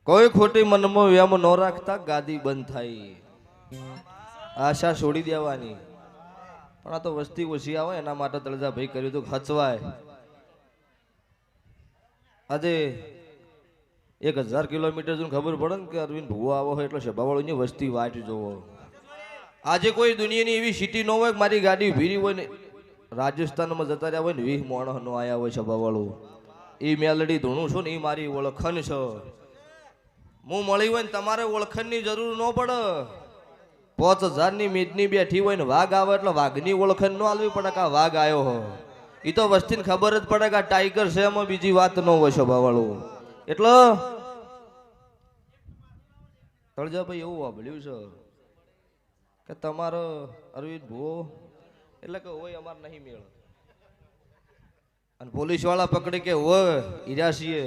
કોઈ ખોટી મનમાં વ્યમ ન રાખતા ગાદી બંધ થાય. આશા છોડી દેવાની. પણ આ તો વસ્તી ઓછી આવે એના માટે તળજા ભાઈ કર્યું હતું હચવાય. આજે 1000 કિલોમીટર જો ખબર પડે ને કે અરવિંદ ભુવો આવો હોય એટલે સભાવાળોની વસ્તી વાટ જોવો. આજે કોઈ દુનિયાની એવી સિટી ન હોય કે મારી ગાડી ભીરી હોય ને રાજસ્થાનમાં જતા રહ્યા હોય ને 20 માણસ નો આયા હોય સભાવાળો. એ મેલડી ધૂણું છું ને એ મારી ઓળખણ છે. હું મળી હોય ને તમારે ઓળખણની જરૂર ન પડે. 5000 ની મીટની બેઠી હોય ને વાઘ આવે એટલે વાઘની ઓળખણ ન આલવી પડે કે આ વાઘ આવ્યો હો. એ તો વસ્તીને ખબર જ પડે કે આ ટાઈગર છે, એમાં બીજી વાત ન હોય સભાવાળું. એટલે તળજાભાઈ એવું વાપર્યું છે કે તમારો અરવિંદ ભુવો એટલે કે હોય અમાર નહીં મેળ. અને પોલીસ વાળા પકડી કે હોય ઈરાસીએ